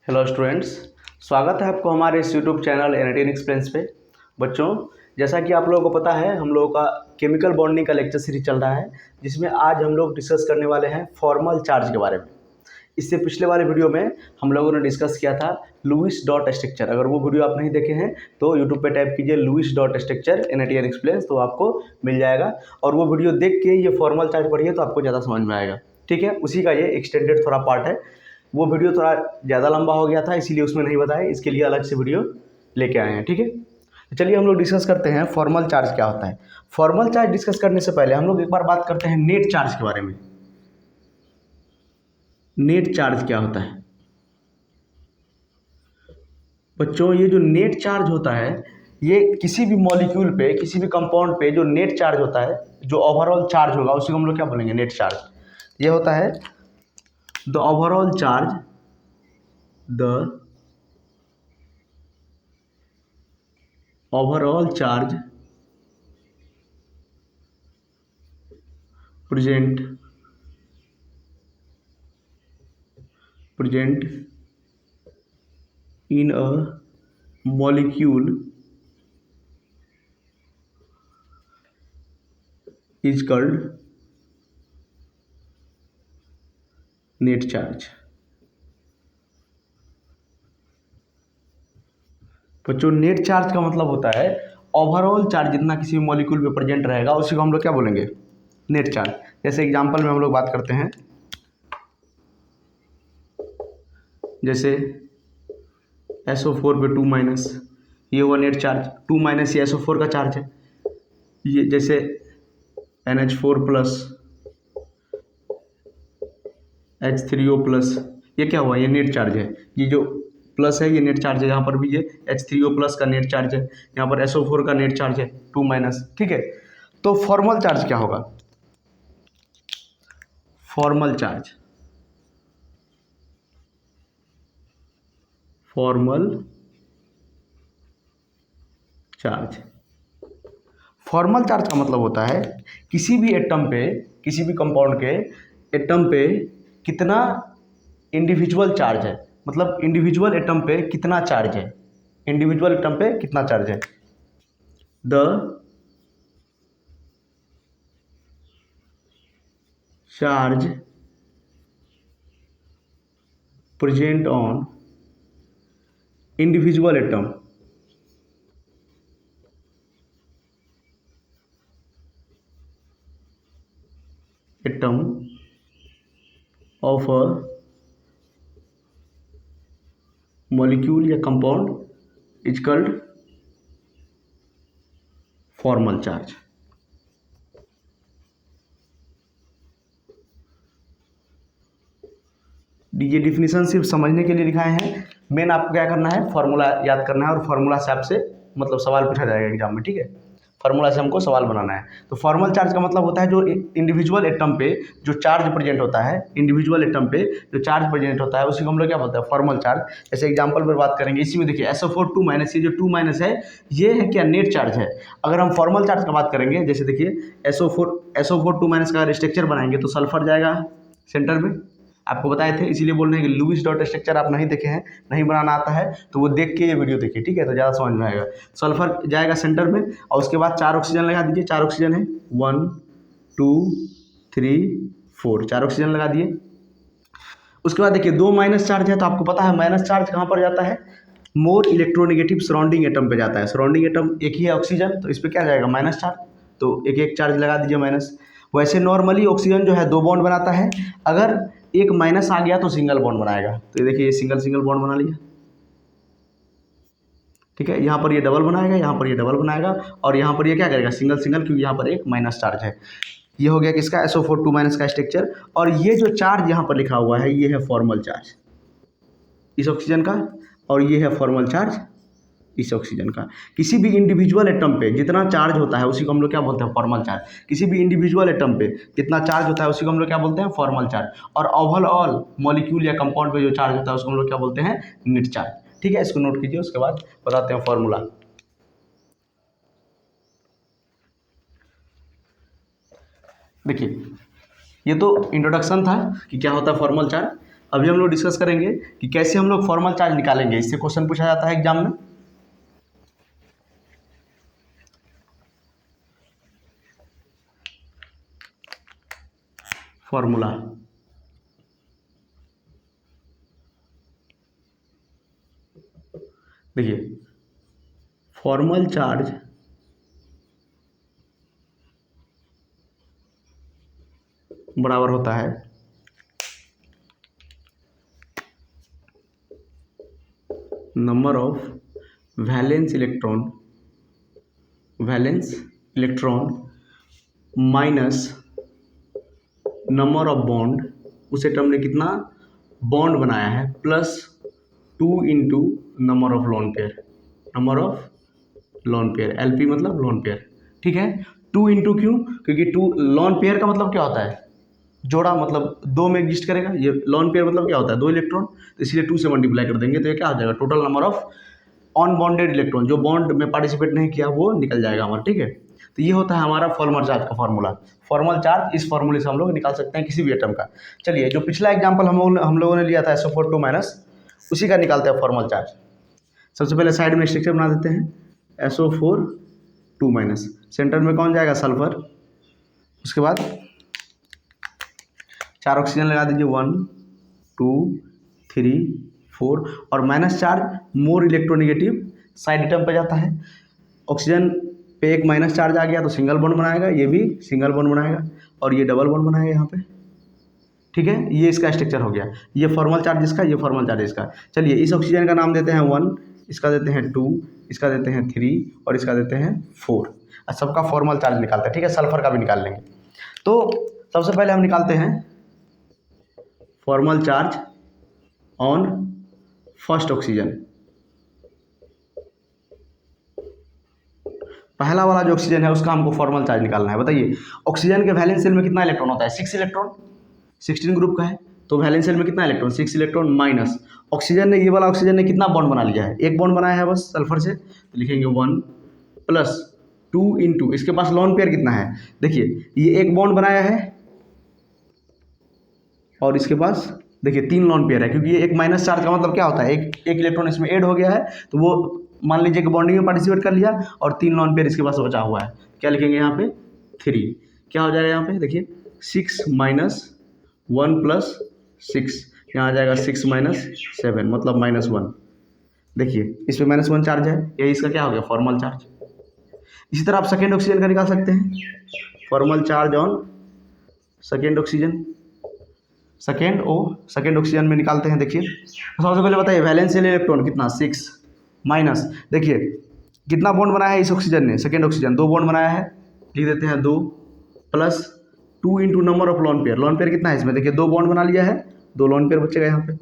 Hello students, स्वागत है आपको हमारे इस यूट्यूब चैनल एनएटीएन एक्सप्लेन्स पे। बच्चों, जैसा कि आप लोगों को पता है, हम लोगों का केमिकल बॉन्डिंग का लेक्चर सीरीज चल रहा है, जिसमें आज हम लोग डिस्कस करने वाले हैं फॉर्मल चार्ज के बारे में। इससे पिछले वाले वीडियो में हम लोगों ने डिस्कस किया था लुईस डॉट स्ट्रक्चर। अगर वो वीडियो आप नहीं देखे हैं तो यूट्यूब पे टाइप कीजिए लुईस डॉट स्ट्रक्चर एनएटीएन एक्सप्लेन्स, तो आपको मिल जाएगा। और वो वीडियो देख के ये फॉर्मल चार्ज पढ़िए तो आपको ज़्यादा समझ में आएगा। ठीक है, उसी का ये एक्सटेंडेड थोड़ा पार्ट है। वो वीडियो थोड़ा ज़्यादा लंबा हो गया था, इसीलिए उसमें नहीं बताया, इसके लिए अलग से वीडियो लेके आए हैं। ठीक है, तो चलिए हम लोग डिस्कस करते हैं फॉर्मल चार्ज क्या होता है। फॉर्मल चार्ज डिस्कस करने से पहले हम लोग एक बार बात करते हैं नेट चार्ज के बारे में। नेट चार्ज क्या होता है बच्चों? ये जो नेट चार्ज होता है, ये किसी भी मॉलिक्यूल पे, किसी भी कंपाउंड पे जो नेट चार्ज होता है, जो ओवरऑल चार्ज होगा, उसी को हम लोग क्या बोलेंगे? Net charge. ये होता है the overall charge, the overall charge present in a molecule is called net charge। बच्चों, नेट चार्ज का मतलब होता है ओवरऑल चार्ज जितना किसी भी मॉलिक्यूल पे प्रेजेंट रहेगा, उसी को हम लोग क्या बोलेंगे? Net charge. जैसे एग्जांपल में हम लोग बात करते हैं, जैसे SO4 पे 2-, ये हुआ नेट चार्ज। 2- ये SO4 का चार्ज है। ये जैसे NH4+, H3O+, ये क्या हुआ? ये नेट चार्ज है। ये जो प्लस है ये नेट चार्ज है। यहाँ पर भी ये H3O+ का नेट चार्ज है। यहाँ पर SO4 का नेट चार्ज है 2-। ठीक है, तो फॉर्मल चार्ज क्या होगा? Formal charge, formal charge, formal charge का मतलब होता है किसी भी एटम पे, किसी भी कंपाउंड के एटम पे कितना इंडिविजुअल चार्ज है। मतलब इंडिविजुअल एटम पे कितना चार्ज है, इंडिविजुअल एटम पे कितना चार्ज है। The charge present on individual atom of a molecule या compound is called formal charge. ये डिफिनीशन सिर्फ समझने के लिए लिखाए हैं। मेन आपको क्या करना है? फॉर्मूला याद करना है, और फॉर्मूला से आपसे मतलब सवाल पूछा जाएगा एग्जाम में। ठीक है, फार्मूला से हमको सवाल बनाना है। तो फॉर्मल चार्ज का मतलब होता है जो इंडिविजुअल एटम पे जो चार्ज प्रेजेंट होता है, इंडिविजुअल एटम पे जो चार्ज प्रेजेंट होता है, उसी को हम लोग क्या बोलते हैं? Formal charge. जैसे एग्जांपल पर बात करेंगे, इसी में देखिए SO4 2-, ये जो 2- है, ये है क्या? नेट चार्ज है। अगर हम फॉर्मल चार्ज का बात करेंगे, जैसे देखिए SO4 2- का स्ट्रक्चर बनाएंगे तो सल्फर जाएगा सेंटर में। आपको बताए थे, इसीलिए बोल रहे हैं कि लुईस डॉट स्ट्रक्चर आप नहीं देखे हैं, नहीं बनाना आता है, तो वो देख के ये वीडियो देखिए। ठीक है, तो ज़्यादा समझ में आएगा। सल्फर जाएगा सेंटर में, और उसके बाद 4 ऑक्सीजन लगा दीजिए। 4 ऑक्सीजन है, 1 2 3 4, 4 ऑक्सीजन लगा दिए। उसके बाद देखिए 2- चार्ज है, तो आपको पता है माइनस चार्ज कहाँ पर जाता है? मोर इलेक्ट्रोनेगेटिव सराउंडिंग एटम पे जाता है। सराउंडिंग एटम एक ही है ऑक्सीजन, तो इस पर क्या जाएगा? Minus charge. तो एक एक चार्ज लगा दीजिए माइनस। वैसे नॉर्मली ऑक्सीजन जो है 2 बॉन्ड बनाता है, अगर एक माइनस आ गया तो सिंगल बॉन्ड बनाएगा। तो ये देखिए, ये सिंगल सिंगल बॉन्ड बना लिया। ठीक है, यहाँ पर ये डबल बनाएगा, यहाँ पर ये डबल बनाएगा, और यहाँ पर ये क्या करेगा? सिंगल सिंगल, क्योंकि यहाँ पर एक माइनस चार्ज है। ये हो गया किसका? SO4 2- का स्ट्रक्चर। और ये जो चार्ज यहाँ पर लिखा हुआ है, ये है फॉर्मल चार्ज इस ऑक्सीजन का, और ये है फॉर्मल चार्ज इस ऑक्सीजन का। किसी भी इंडिविजुअल एटम पे जितना चार्ज होता है, उसी को हम लोग क्या बोलते हैं? Formal charge. किसी भी इंडिविजुअल एटम पे जितना चार्ज होता है, उसी को हम लोग क्या बोलते हैं? Formal charge. और ओवरऑल मॉलिक्यूल या कंपाउंड पे जो चार्ज होता है, उसको हम लोग क्या बोलते हैं? Net charge. ठीक है, इसको नोट कीजिए, उसके बाद बताते हैं फॉर्मूला। देखिए, ये तो इंट्रोडक्शन था कि क्या होता है फॉर्मल चार्ज। अभी हम लोग डिस्कस करेंगे कि कैसे हम लोग फॉर्मल चार्ज निकालेंगे। इससे क्वेश्चन पूछा जाता है एग्जाम में। फॉर्मूला देखिए, फॉर्मल चार्ज बराबर होता है number of valence electron minus number of bond, उसे टर्म ने कितना बॉन्ड बनाया है, plus 2 into number of lone pair, LP मतलब लोन पेयर। ठीक है, 2 इंटू क्यों? क्योंकि 2 लोन पेयर का मतलब क्या होता है? जोड़ा, मतलब 2 में एग्जिस्ट करेगा। ये लोन पेयर मतलब क्या होता है? 2 इलेक्ट्रॉन, तो इसलिए 2 से मल्टीप्लाई कर देंगे तो ये क्या हो जाएगा? Total number of unbonded electron, जो बॉन्ड में पार्टिसिपेट नहीं किया वो निकल जाएगा हमारा। ठीक है, तो ये होता है हमारा फॉर्मल चार्ज का फॉर्मूला। फॉर्मल चार्ज इस फॉर्मूले से हम लोग निकाल सकते हैं किसी भी एटम का। चलिए, जो पिछला एग्जाम्पल हम लोगों ने लिया था SO4 माइनस, उसी का निकालते हैं फॉर्मल चार्ज। सबसे पहले साइड में स्ट्रक्चर बना देते हैं SO4 माइनस, सेंटर में कौन जाएगा? सल्फर। उसके बाद 4 ऑक्सीजन लगा दीजिए, 1 2 3 4, और minus charge more electronegative side atom पर जाता है। ऑक्सीजन पे एक माइनस चार्ज आ गया तो सिंगल बॉन्ड बनाएगा, ये भी सिंगल बॉन्ड बनाएगा, और ये डबल बॉन्ड बनाएगा यहाँ पे। ठीक है, ये इसका स्ट्रक्चर हो गया। ये फॉर्मल चार्ज इसका, ये फॉर्मल चार्ज इसका। चलिए, इस ऑक्सीजन का नाम देते हैं 1, इसका देते हैं 2, इसका देते हैं 3, और इसका देते हैं 4। और सबका फॉर्मल चार्ज निकालते हैं। ठीक है, सल्फर का भी निकाल लेंगे। तो सबसे पहले हम निकालते हैं formal charge on first oxygen. पहला वाला जो ऑक्सीजन है उसका हमको फॉर्मल चार्ज निकालना है। बताइए, ऑक्सीजन के वैलेंस शेल में कितना इलेक्ट्रॉन होता है? 6 इलेक्ट्रॉन। 16 ग्रुप का है, तो वैलेंस शेल में कितना इलेक्ट्रॉन? 6 इलेक्ट्रॉन माइनस ऑक्सीजन ने, ये वाला ऑक्सीजन ने कितना बॉन्ड बना लिया है? एक बॉन्ड बनाया है बस सल्फर से, तो लिखेंगे 1 प्लस 2 इंटू, इसके पास लोन पेयर कितना है? देखिए, ये एक बॉन्ड बनाया है और इसके पास देखिए 3 लोन पेयर है, क्योंकि ये एक माइनस चार्ज का मतलब क्या होता है? एक इलेक्ट्रॉन इसमें ऐड हो गया है, तो वो मान लीजिए कि बॉन्डिंग में पार्टिसिपेट कर लिया, और 3 लोन पेयर इसके पास बचा हुआ है। क्या लिखेंगे यहाँ पे? 3। क्या हो जाएगा यहाँ पे? देखिए 6 माइनस 1 प्लस 6, यहाँ आ जाएगा 6 माइनस 7, मतलब -1। देखिए इसमें -1 चार्ज है, यही इसका क्या हो गया? Formal charge. इसी तरह आप सेकेंड ऑक्सीजन का निकाल सकते हैं, formal charge on second oxygen. Second oxygen में निकालते हैं। देखिए, सबसे पहले बताइए वैलेंस शेल इलेक्ट्रॉन कितना? 6 माइनस, देखिए कितना बॉन्ड बनाया है इस ऑक्सीजन ने? सेकेंड ऑक्सीजन 2 बॉन्ड बनाया है, लिख देते हैं 2 plus 2 into number of lone pair. Lone pair कितना है इसमें? देखिए 2 बॉन्ड बना लिया है, 2 लोन पेयर बचेगा यहाँ पे।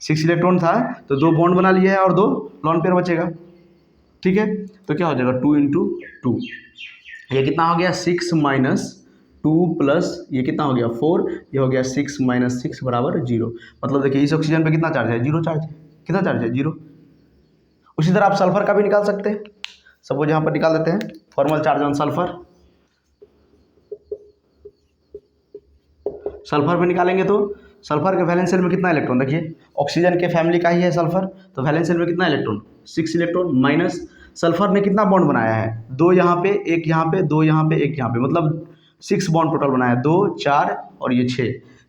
6 इलेक्ट्रॉन था तो 2 बॉन्ड बना लिया है और 2 लोन पेयर बचेगा। ठीक है, तो क्या हो जाएगा? 2 इंटू 2, ये कितना हो गया? 6 माइनस 2 प्लस ये कितना हो गया? 4, ये हो गया 6 माइनस 6 बराबर 0। मतलब देखिए इस ऑक्सीजन पे कितना चार्ज है? 0 चार्ज है। कितना चार्ज है? 0। उसी तरह आप सल्फर का भी निकाल सकते हैं। सपोज यहाँ पर निकाल देते हैं formal charge on sulphur. Sulphur पे निकालेंगे तो सल्फर के वैलेंस शेल में कितना इलेक्ट्रॉन? देखिए ऑक्सीजन के फैमिली का ही है सल्फर, तो वैलेंस शेल में कितना इलेक्ट्रॉन? 6 इलेक्ट्रॉन माइनस सल्फर ने कितना बॉन्ड बनाया है? 2 यहाँ पे, 1 यहाँ पे, 2 यहाँ पे, 1 यहाँ पे, मतलब 6 बॉन्ड टोटल बनाया है। 2 4 और ये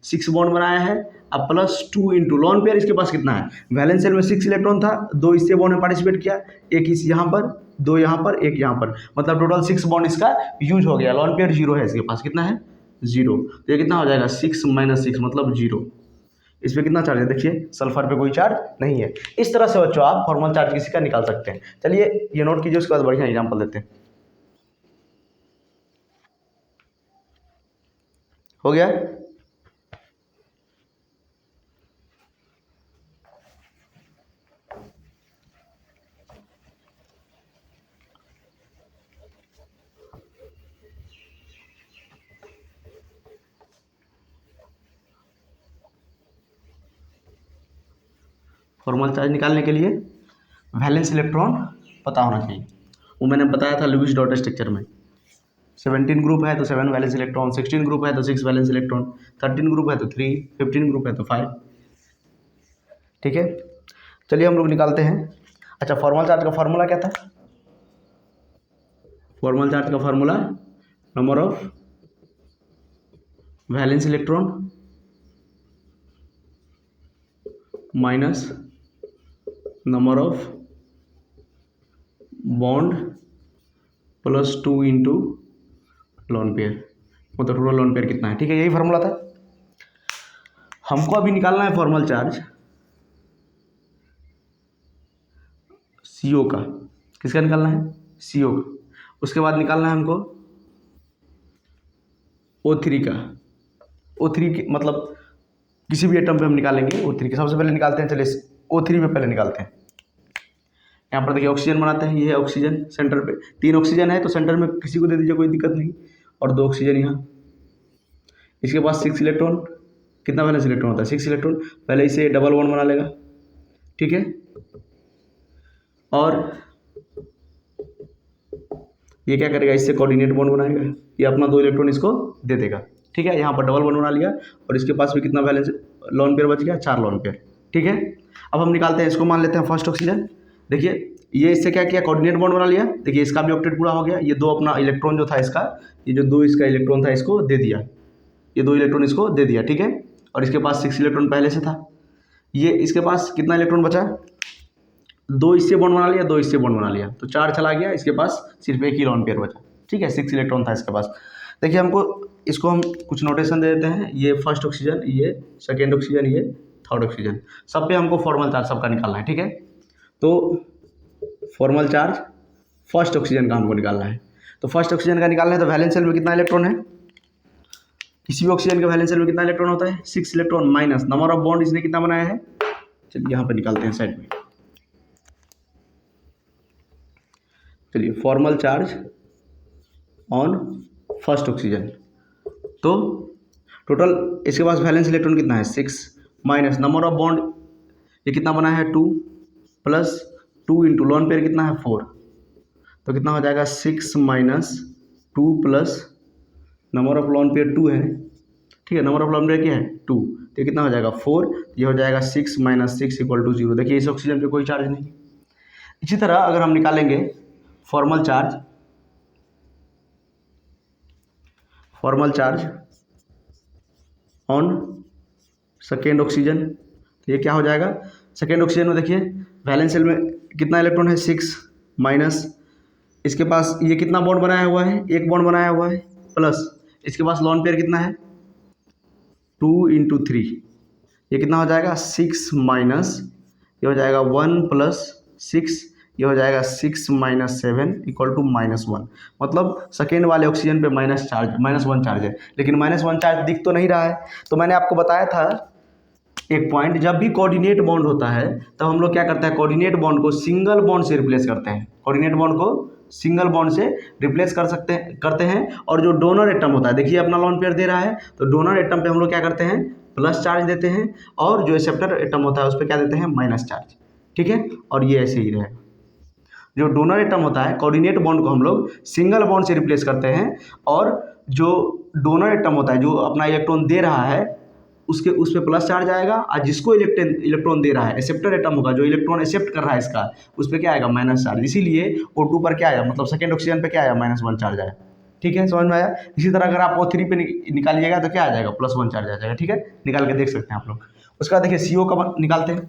6 बॉन्ड बनाया है। अब प्लस 2 इंटू लोन पेयर इसके पास कितना है? वैलेंस शेल में 6 इलेक्ट्रॉन था, 2 इससे बॉन्ड में पार्टिसिपेट किया, 1 इस यहाँ पर, 2 यहाँ पर, 1 यहाँ पर, मतलब टोटल 6 बॉन्ड इसका यूज हो गया। लोन पेयर 0 है इसके पास, कितना है? 0। तो ये कितना हो जाएगा? 6 माइनस 6 मतलब 0। इस पर कितना चार्ज है? देखिए सल्फर पे कोई चार्ज नहीं है। इस तरह से बच्चों आप फॉर्मल चार्ज किसी का निकाल सकते हैं। चलिए ये नोट कीजिए, उसके बाद बढ़िया एग्जाम्पल देते हैं। हो गया? फॉर्मल चार्ज निकालने के लिए वैलेंस इलेक्ट्रॉन पता होना चाहिए। वो मैंने बताया था लुईस डॉट स्ट्रक्चर में। 17 ग्रुप है तो 7 वैलेंस इलेक्ट्रॉन, 16 ग्रुप है तो 6 वैलेंस इलेक्ट्रॉन, 13 ग्रुप है तो 3, 15 ग्रुप है तो 5। ठीक है, चलिए हम लोग निकालते हैं। अच्छा, फॉर्मल चार्ज का फार्मूला क्या था? फॉर्मल चार्ज का formula number of valence electron minus number of bond plus 2 into lone pair, मतलब टोटल लोन पेयर कितना है। ठीक है, यही फार्मूला था। हमको अभी निकालना है फॉर्मल चार्ज CO का। किसका निकालना है? CO का। उसके बाद निकालना है हमको O3 का। O3 की मतलब किसी भी एटम पे हम निकालेंगे O3 के। सबसे पहले निकालते हैं, चलिए O3 पे पहले निकालते हैं। यहाँ पर देखिए ऑक्सीजन बनाते हैं, ये है ऑक्सीजन सेंटर पे। 3 ऑक्सीजन है तो सेंटर में किसी को दे दीजिए, कोई दिक्कत नहीं। और 2 ऑक्सीजन यहाँ। इसके पास 6 इलेक्ट्रॉन। कितना वैलेंस इलेक्ट्रॉन होता है? 6 इलेक्ट्रॉन। पहले इसे डबल बॉन्ड बना लेगा, ठीक है। और ये क्या करेगा? इससे कोऑर्डिनेट बॉन्ड बनाएगा, ये अपना 2 इलेक्ट्रॉन इसको दे देगा, ठीक है। यहाँ पर डबल बॉन्ड बना लिया और इसके पास भी कितना वैलेंस लोन पेयर बच गया? 4 लोन पेयर, ठीक है। अब हम निकालते हैं, इसको मान लेते हैं फर्स्ट ऑक्सीजन। देखिए ये इससे क्या किया? कोऑर्डिनेट बॉन्ड बना लिया। देखिए इसका भी ऑक्टेट पूरा हो गया। ये 2 अपना इलेक्ट्रॉन जो था इसका, ये जो 2 इसका इलेक्ट्रॉन था इसको दे दिया, ये 2 इलेक्ट्रॉन इसको दे दिया, ठीक है। और इसके पास 6 इलेक्ट्रॉन पहले से था। ये इसके पास कितना इलेक्ट्रॉन बचा? 2 इससे बॉन्ड बना लिया, 2 इससे बॉन्ड बना लिया, तो 4 चला गया। इसके पास सिर्फ 1 ही लोन पेयर बचा, ठीक है। 6 इलेक्ट्रॉन था इसके पास। देखिए हमको इसको हम कुछ नोटेशन दे देते हैं। ये फर्स्ट ऑक्सीजन, ये सेकेंड ऑक्सीजन, ये थर्ड ऑक्सीजन, सब पे हमको फॉर्मल चार्ज सबका निकालना है, ठीक है। तो फॉर्मल चार्ज फर्स्ट ऑक्सीजन का हमको निकालना है। तो फर्स्ट ऑक्सीजन का निकालना है तो वैलेंस शेल में कितना इलेक्ट्रॉन है? किसी भी ऑक्सीजन के वैलेंस शेल में कितना इलेक्ट्रॉन होता है? 6 electron minus number of bond इसने कितना बनाया है। चलिए यहाँ पर निकालते हैं साइड में। चलिए formal charge on first oxygen, तो टोटल इसके पास वैलेंस इलेक्ट्रॉन कितना है? 6 माइनस नंबर ऑफ बॉन्ड ये कितना बना है? 2 प्लस 2 इंटू लोन पेयर कितना है? 4, तो कितना हो जाएगा? 6 minus 2 plus number of lone pair 2 है, ठीक है। नंबर ऑफ लोन पेयर क्या है? 2, तो कितना हो जाएगा? 4। ये हो जाएगा 6 माइनस 6 इक्वल टू 0। देखिए इस ऑक्सीजन पे कोई चार्ज नहीं। इसी तरह अगर हम निकालेंगे formal charge on second oxygen, तो ये क्या हो जाएगा? सेकेंड ऑक्सीजन में देखिए वैलेंस शेल में कितना इलेक्ट्रॉन है? 6 माइनस इसके पास ये कितना बॉन्ड बनाया हुआ है? 1 बॉन्ड बनाया हुआ है, प्लस इसके पास लोन पेयर कितना है? 2 इंटू 3, ये कितना हो जाएगा? 6 माइनस ये हो जाएगा 1 प्लस 6, ये हो जाएगा 6 माइनस 7 इक्वल टू -1। मतलब सेकेंड वाले ऑक्सीजन पे -1 चार्ज है, लेकिन -1 चार्ज दिख तो नहीं रहा है। तो मैंने आपको बताया था एक पॉइंट, जब भी कोऑर्डिनेट बॉन्ड होता है तब हम लोग क्या करते हैं? कोऑर्डिनेट बॉन्ड को सिंगल बॉन्ड से रिप्लेस करते हैं। कोऑर्डिनेट बॉन्ड को सिंगल बॉन्ड से रिप्लेस करते हैं। और जो डोनर एटम होता है, देखिए अपना लोन पेयर दे रहा है, तो डोनर एटम पे हम लोग क्या करते हैं? प्लस चार्ज देते हैं। और जो एक्सेप्टर एटम होता है उस पर क्या देते हैं? माइनस चार्ज, ठीक है। और ये ऐसे ही रहेगा। जो डोनर एटम होता है, कोऑर्डिनेट बॉन्ड को हम लोग सिंगल बॉन्ड से रिप्लेस करते हैं। और जो डोनर एटम होता है, जो अपना इलेक्ट्रॉन दे रहा है, उस पर प्लस चार्ज आएगा। और जिसको इलेक्ट्रॉन दे रहा है, एक्सेप्टर एटम होगा, जो इलेक्ट्रॉन एक्सेप्ट कर रहा है इसका, उस पर क्या आएगा? Minus charge. इसीलिए O2 पर क्या आया? मतलब सेकेंड ऑक्सीजन पे क्या आया? -1 चार्ज आया, ठीक है। समझ में आया? इसी तरह अगर आप O3 पे निकालिएगा तो क्या आ जाएगा? +1 चार्ज आ जाएगा, ठीक है। निकाल के देख सकते हैं आप लोग। उसके बाद देखिए CO का निकालते हैं।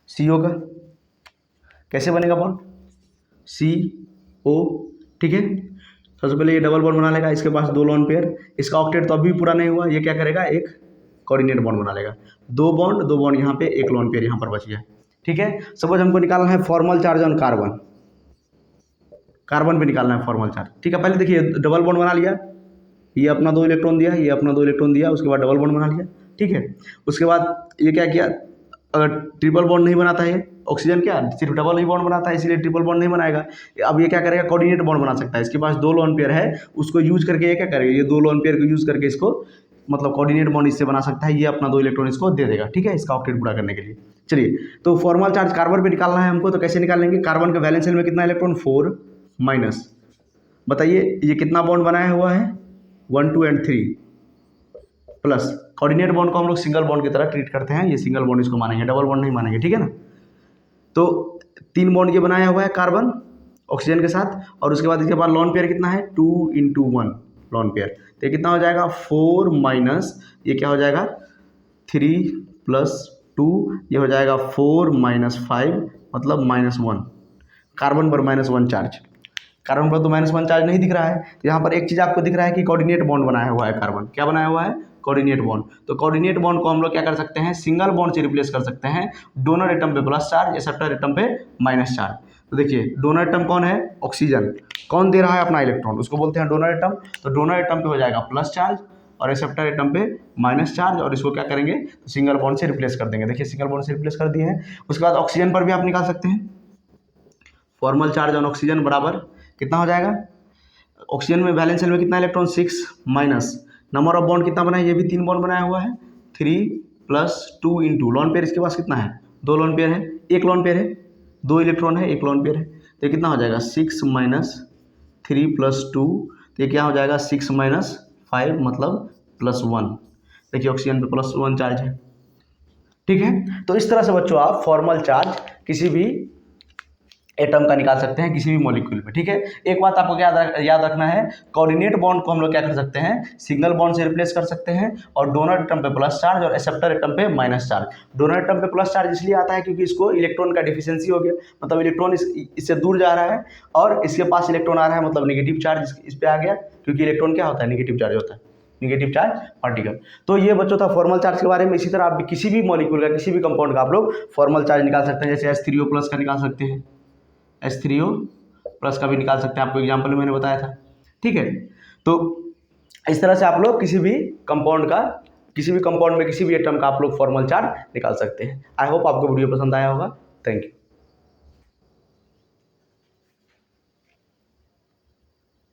CO का कैसे बनेगा बॉन्ड? CO, ठीक है। सबसे पहले ये डबल बॉन्ड बना लेगा, इसके पास 2 लोन पेयर। इसका ऑक्टेट तो अभी पूरा नहीं हुआ, ये क्या करेगा? एक कोऑर्डिनेट बॉन्ड बना लेगा। 2 बॉन्ड यहाँ पे, 1 लोन पेयर यहाँ पर बच गया, ठीक है। सपोज हमको निकालना है फॉर्मल चार्ज ऑन कार्बन पे निकालना है फॉर्मल चार्ज, ठीक है। पहले देखिए डबल बॉन्ड बना लिया, ये अपना 2 इलेक्ट्रॉन दिया, ये अपना 2 इलेक्ट्रॉन दिया, उसके बाद डबल बॉन्ड बना लिया, ठीक है। उसके बाद ये क्या किया? अगर ट्रिपल बॉन्ड नहीं बनाता है ऑक्सीजन, क्या सिर्फ डबल ही बॉन्ड बनाता है, इसीलिए ट्रिपल बॉन्ड नहीं बनाएगा। अब ये क्या करेगा? कोऑर्डिनेट बॉन्ड बना सकता है। इसके पास 2 लोन पेयर है, उसको यूज करके ये क्या करेगा? ये 2 लोन पेयर को यूज करके इसको मतलब कोऑर्डिनेट बॉन्ड इससे बना सकता है। ये अपना 2 इलेक्ट्रॉन इसको दे देगा, ठीक है, इसका ऑक्टेट पूरा करने के लिए। चलिए, तो फॉर्मल चार्ज कार्बन पे निकालना है हमको, तो कैसे निकालेंगे? कार्बन के वैलेंस शेल में कितना इलेक्ट्रॉन? 4 माइनस, बताइए ये कितना बॉन्ड बनाया हुआ है? 1 2 एंड 3, प्लस कोऑर्डिनेट बॉन्ड को हम लोग सिंगल बॉन्ड की तरह ट्रीट करते हैं, ये सिंगल बॉन्ड इसको मानेंगे, डबल बॉन्ड नहीं मानेंगे, ठीक है ना। तो 3 बॉन्ड ये बनाया हुआ है कार्बन ऑक्सीजन के साथ, और उसके बाद इसके बाद लॉन पेयर कितना है 2 × 1 लॉन पेयर, तो ये कितना हो जाएगा 4 माइनस ये क्या हो जाएगा 3 + 2, ये हो जाएगा 4 - 5 मतलब -1, कार्बन पर -1 चार्ज, कार्बन पर तो -1 चार्ज नहीं दिख रहा है। यहाँ पर एक चीज़ आपको दिख रहा है कि कोऑर्डिनेट बॉन्ड बनाया हुआ है कार्बन, क्या बनाया हुआ है कोऑर्डिनेट बॉन्ड। तो कोऑर्डिनेट बॉन्ड को हम लोग क्या कर सकते हैं सिंगल बॉन्ड से रिप्लेस कर सकते हैं, डोनर एटम पे प्लस चार्ज, एक्सेप्टर एटम पे माइनस चार्ज। तो देखिए डोनर एटम कौन है ऑक्सीजन, कौन दे रहा है अपना इलेक्ट्रॉन, उसको बोलते हैं डोनर एटम। तो डोनर एटम पे हो जाएगा प्लस चार्ज और एक्सेप्टर एटम पे माइनस चार्ज, और इसको क्या करेंगे तो सिंगल बॉन्ड से रिप्लेस कर देंगे। देखिए सिंगल बॉन्ड से रिप्लेस कर दिए हैं। उसके बाद ऑक्सीजन पर भी आप निकाल सकते हैं, फॉर्मल चार्ज ऑन ऑक्सीजन बराबर कितना हो जाएगा, ऑक्सीजन में वैलेंस शेल में कितना electron 6 minus number of bond कितना बना है, ये भी 3 बॉन्ड बनाया हुआ है 3 + 2 × लॉन पेयर इसके पास कितना है 2 लॉन पेयर है, 1 लॉन पेयर है 2 इलेक्ट्रॉन है 1 लॉन पेयर है, तो ये कितना हो जाएगा 6 - 3 + 2, तो ये क्या हो जाएगा 6 - 5 मतलब +1। देखिए ऑक्सीजन पे +1 चार्ज है, ठीक है। तो इस तरह से बच्चों आप फॉर्मल चार्ज किसी भी एटम का निकाल सकते हैं किसी भी मॉलिक्यूल में, ठीक है। एक बात आपको याद रखना है, कोऑर्डिनेट बॉन्ड को हम लोग क्या कर सकते हैं सिंगल बॉन्ड से रिप्लेस कर सकते हैं, और डोनर एटम पे प्लस चार्ज और एक्सेप्टर एटम पे माइनस चार्ज। डोनर एटम पे प्लस चार्ज इसलिए आता है क्योंकि इसको इलेक्ट्रॉन का डिफिशियंसी हो गया, मतलब इलेक्ट्रॉन इससे दूर जा रहा है और इसके पास इलेक्ट्रॉन आ रहा है, मतलब निगेटिव चार्ज इस पर आ गया, क्योंकि इलेक्ट्रॉन क्या होता है नेगेटिव चार्ज होता है, निगेटिव चार्ज पार्टिकल। तो ये बच्चों था फॉर्मल चार्ज के बारे में। इसी तरह आप किसी भी मॉलिक्यूल का किसी भी कंपाउंड का आप लोग फॉर्मल चार्ज निकाल सकते हैं, जैसे H3O+ का निकाल सकते हैं, H3O+ का भी निकाल सकते हैं, आपको एग्जाम्पल में मैंने बताया था, ठीक है। तो इस तरह से आप लोग किसी भी कंपाउंड में किसी भी एटम का आप लोग फॉर्मल चार्ज निकाल सकते हैं। आई होप आपको वीडियो पसंद आया होगा। Thank you.